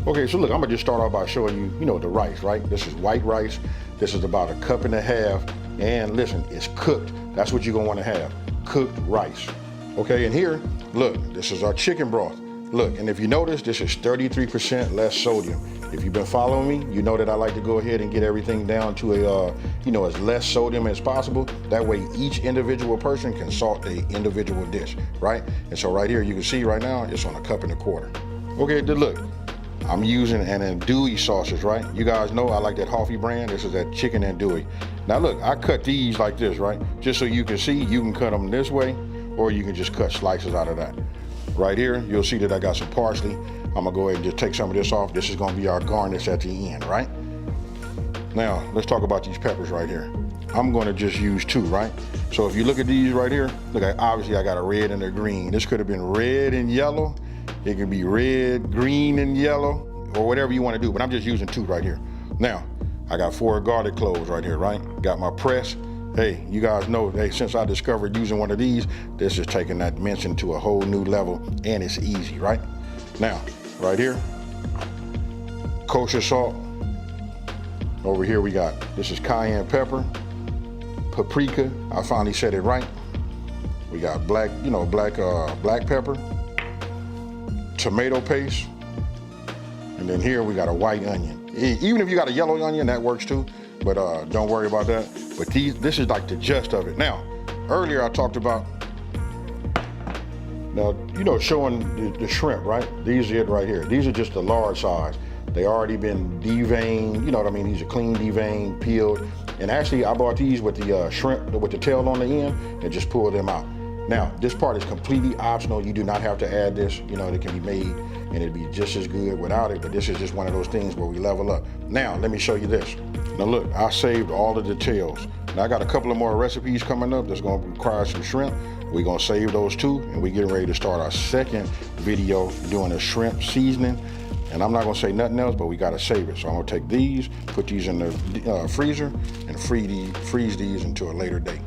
Okay, so look, I'm gonna just start off by showing you, the rice, right? This is white rice. This is about 1.5 cups. And listen, it's cooked. That's what you're gonna wanna have, cooked rice. Okay, and here, look, this is our chicken broth. Look, and if you notice, this is 33% less sodium. If you've been following me, you know that I like to go ahead and get everything down to as less sodium as possible. That way each individual person can salt the individual dish, right? And so right here, you can see right now, it's on 1.25 cups. Okay, look, I'm using an andouille sausage, right? You guys know I like that Hoffy brand. This is that chicken andouille. Now look, I cut these like this, right? Just so you can see, you can cut them this way, or you can just cut slices out of that. Right here, you'll see that I got some parsley. I'm gonna go ahead and just take some of this off. This is gonna be our garnish at the end, right? Now, let's talk about these peppers right here. I'm gonna just use 2, right? So if you look at these right here, look, obviously I got a red and a green. This could have been red and yellow. It could be red, green, and yellow, or whatever you wanna do, but I'm just using 2 right here. Now, I got 4 garlic cloves right here, right? Got my press. Hey, you guys know, hey, since I discovered using one of these, this is taking that mincing to a whole new level, and it's easy, right? Now, right here, kosher salt. Over here we got, this is cayenne pepper, paprika, I finally said it right. We got black pepper, tomato paste, and then here we got a white onion. Even if you got a yellow onion, that works too, but don't worry about that. But this is like the gist of it. Now, earlier I talked about, showing the shrimp, right? These are it right here. These are just the large size. They already been deveined, you know what I mean? These are clean, deveined, peeled. And actually I bought these with the shrimp, with the tail on the end, and just pulled them out. Now, this part is completely optional. You do not have to add this. It can be made and it'd be just as good without it, but this is just one of those things where we level up. Now, let me show you this. Now look, I saved all the details. Now I got a couple of more recipes coming up that's gonna require some shrimp. We're gonna save those too, and we're getting ready to start our second video doing a shrimp seasoning. And I'm not gonna say nothing else, but we gotta save it. So I'm gonna take these, put these in the freezer, and freeze these until a later date.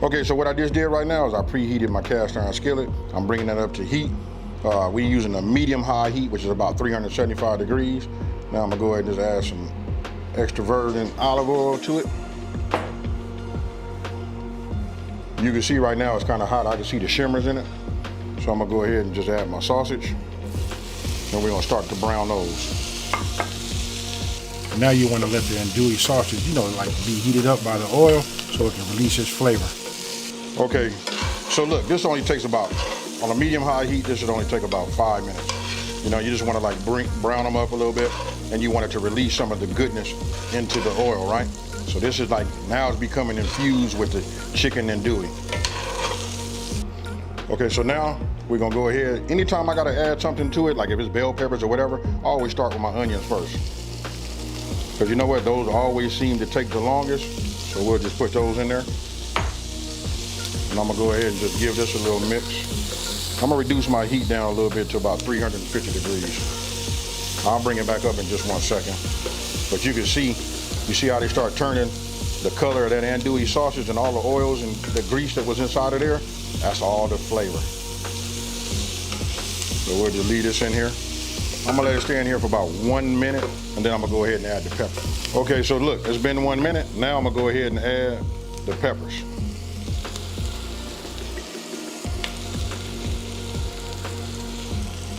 Okay, so what I just did right now is I preheated my cast iron skillet. I'm bringing that up to heat. We're using a medium-high heat, which is about 375 degrees. Now I'm gonna go ahead and just add some extra virgin olive oil to it. You can see right now it's kind of hot. I can see the shimmers in it. So I'm gonna go ahead and just add my sausage. And we're gonna start to brown those. Now you wanna let the andouille sausage, be heated up by the oil so it can release its flavor. Okay, so look, this only takes about, on a medium-high heat, this should only take about 5 minutes. You just wanna brown them up a little bit, and you want it to release some of the goodness into the oil, right? So this is now it's becoming infused with the chicken andouille. Okay, so now we're gonna go ahead. Anytime I gotta add something to it, like if it's bell peppers or whatever, I always start with my onions first. Because you know what, those always seem to take the longest, so we'll just put those in there. And I'm gonna go ahead and just give this a little mix. I'm gonna reduce my heat down a little bit to about 350 degrees. I'll bring it back up in just 1 second. But you see how they start turning the color of that andouille sausage and all the oils and the grease that was inside of there? That's all the flavor. So we'll just leave this in here. I'm gonna let it stay in here for about 1 minute, and then I'm gonna go ahead and add the pepper. Okay, so look, it's been 1 minute. Now I'm gonna go ahead and add the peppers.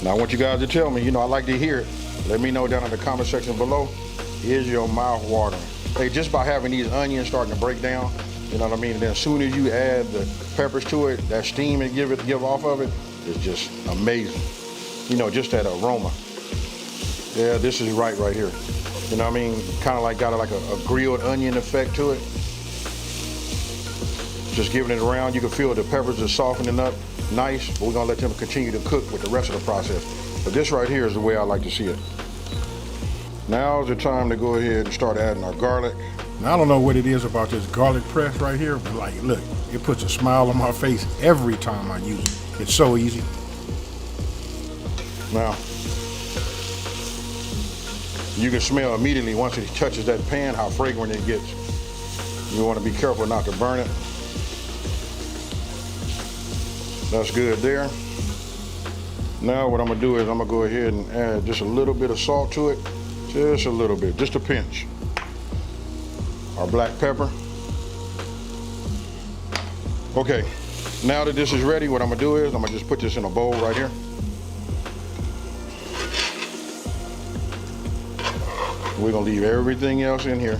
Now I want you guys to tell me, I like to hear it. Let me know down in the comment section below, is your mouth watering? Hey, just by having these onions starting to break down, you know what I mean? And then as soon as you add the peppers to it, that steam it give off of it is just amazing. Just that aroma. Yeah, this is right here. You know what I mean? Kind of like got a grilled onion effect to it. Just giving it around, you can feel the peppers are softening up nice, but we're gonna let them continue to cook with the rest of the process. But this right here is the way I like to see it. Now is the time to go ahead and start adding our garlic. Now, I don't know what it is about this garlic press right here, but look, it puts a smile on my face every time I use it. It's so easy. Now, you can smell immediately once it touches that pan how fragrant it gets. You want to be careful not to burn it. That's good there. Now what I'm gonna do is I'm gonna go ahead and add just a little bit of salt to it. Just a little bit, just a pinch. Our black pepper. Okay, now that this is ready, what I'm gonna do is I'm gonna just put this in a bowl right here. We're gonna leave everything else in here,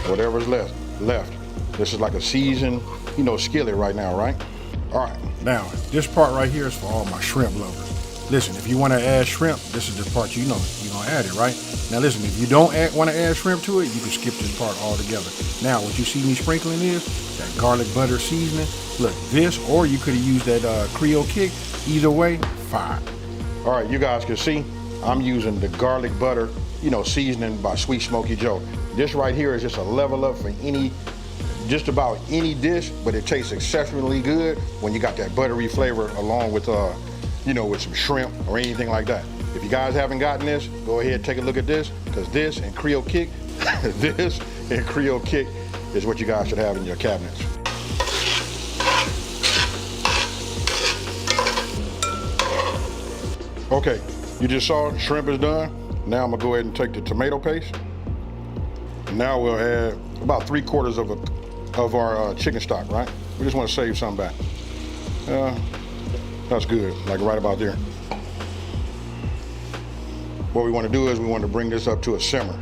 whatever's left. This is like a seasoned, skillet right now, right? All right. Now, this part right here is for all my shrimp lovers. Listen, if you want to add shrimp, this is the part you're gonna add it, right? Now listen, if you don't want to add shrimp to it, you can skip this part altogether. Now, what you see me sprinkling is that garlic butter seasoning. Look, this, or you could have used that Creole kick. Either way, fire. All right, you guys can see I'm using the garlic butter, seasoning by Sweet Smoky Joe. This right here is just a level up for just about any dish, but it tastes exceptionally good when you got that buttery flavor along with, with some shrimp or anything like that. If you guys haven't gotten this, go ahead and take a look at this, because this and Creole kick, this and Creole kick is what you guys should have in your cabinets. Okay, you just saw shrimp is done. Now I'm gonna go ahead and take the tomato paste. Now we'll add about 3/4 of our chicken stock, right? We just want to save some back. That's good, like right about there. What we want to do is we want to bring this up to a simmer.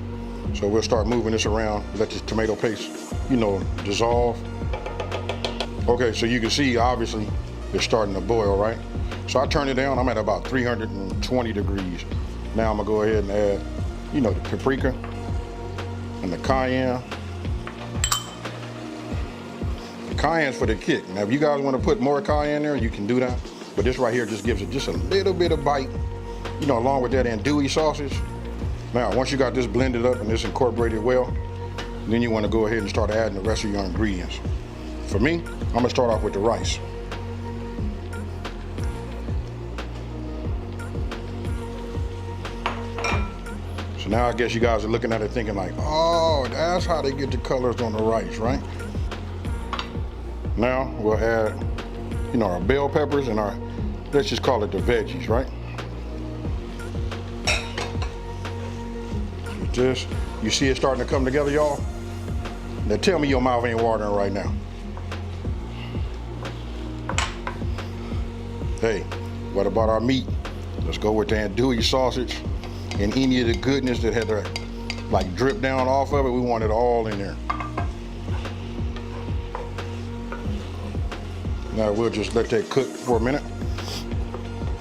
So we'll start moving this around, let this tomato paste, dissolve. Okay, so you can see obviously it's starting to boil, right? So I turn it down, I'm at about 320 degrees. Now I'm gonna go ahead and add, the paprika and the cayenne. The cayenne's for the kick. Now if you guys want to put more cayenne there, you can do that. But this right here just gives it just a little bit of bite, along with that andouille sausage. Now, once you got this blended up and this incorporated well, then you want to go ahead and start adding the rest of your ingredients. For me, I'm gonna start off with the rice. So now I guess you guys are looking at it thinking like, oh, that's how they get the colors on the rice, right? Now we'll add, our bell peppers and our, let's just call it the veggies, right? Just, you see it starting to come together, y'all? Now tell me your mouth ain't watering right now. Hey, what about our meat? Let's go with the andouille sausage and any of the goodness that had to like drip down off of it. We want it all in there. Now we'll just let that cook for a minute.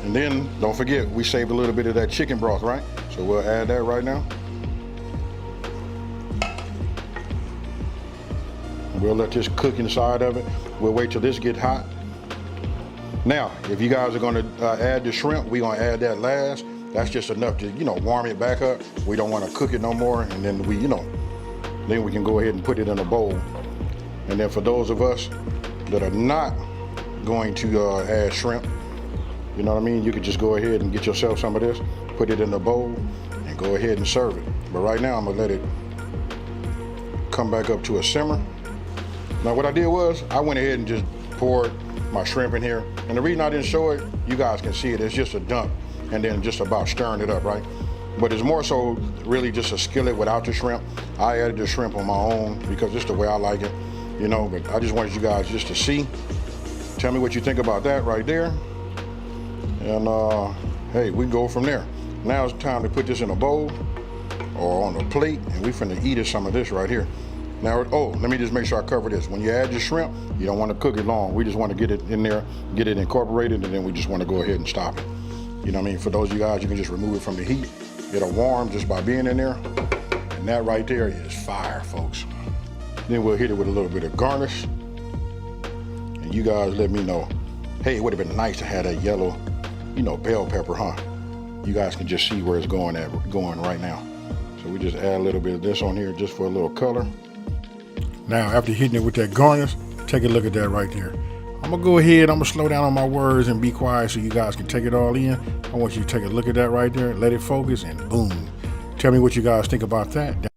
And then don't forget, we saved a little bit of that chicken broth, right? So we'll add that right now. We'll let this cook inside of it. We'll wait till this gets hot. Now, if you guys are gonna add the shrimp, we're gonna add that last. That's just enough to, warm it back up. We don't wanna cook it no more. And then then we can go ahead and put it in a bowl. And then for those of us that are not going to add shrimp, you know what I mean? You could just go ahead and get yourself some of this, put it in a bowl, and go ahead and serve it. But right now, I'm gonna let it come back up to a simmer. Now what I did was, I went ahead and just poured my shrimp in here. And the reason I didn't show it, you guys can see it, it's just a dump. And then just about stirring it up, right? But it's more so really just a skillet without the shrimp. I added the shrimp on my own because it's the way I like it, but I just wanted you guys just to see. Tell me what you think about that right there. And hey, we can go from there. Now it's time to put this in a bowl or on a plate, and we finna eat some of this right here. Now, let me just make sure I cover this. When you add your shrimp, you don't want to cook it long. We just want to get it in there, get it incorporated, and then we just want to go ahead and stop it. You know what I mean? For those of you guys, you can just remove it from the heat. It'll warm just by being in there. And that right there is fire, folks. Then we'll hit it with a little bit of garnish. And you guys let me know, hey, it would have been nice to have that yellow, bell pepper, huh? You guys can just see where it's going right now. So we just add a little bit of this on here just for a little color. Now, after hitting it with that garnish, take a look at that right there. I'm gonna go ahead, I'm gonna slow down on my words and be quiet so you guys can take it all in. I want you to take a look at that right there, let it focus, and boom. Tell me what you guys think about that.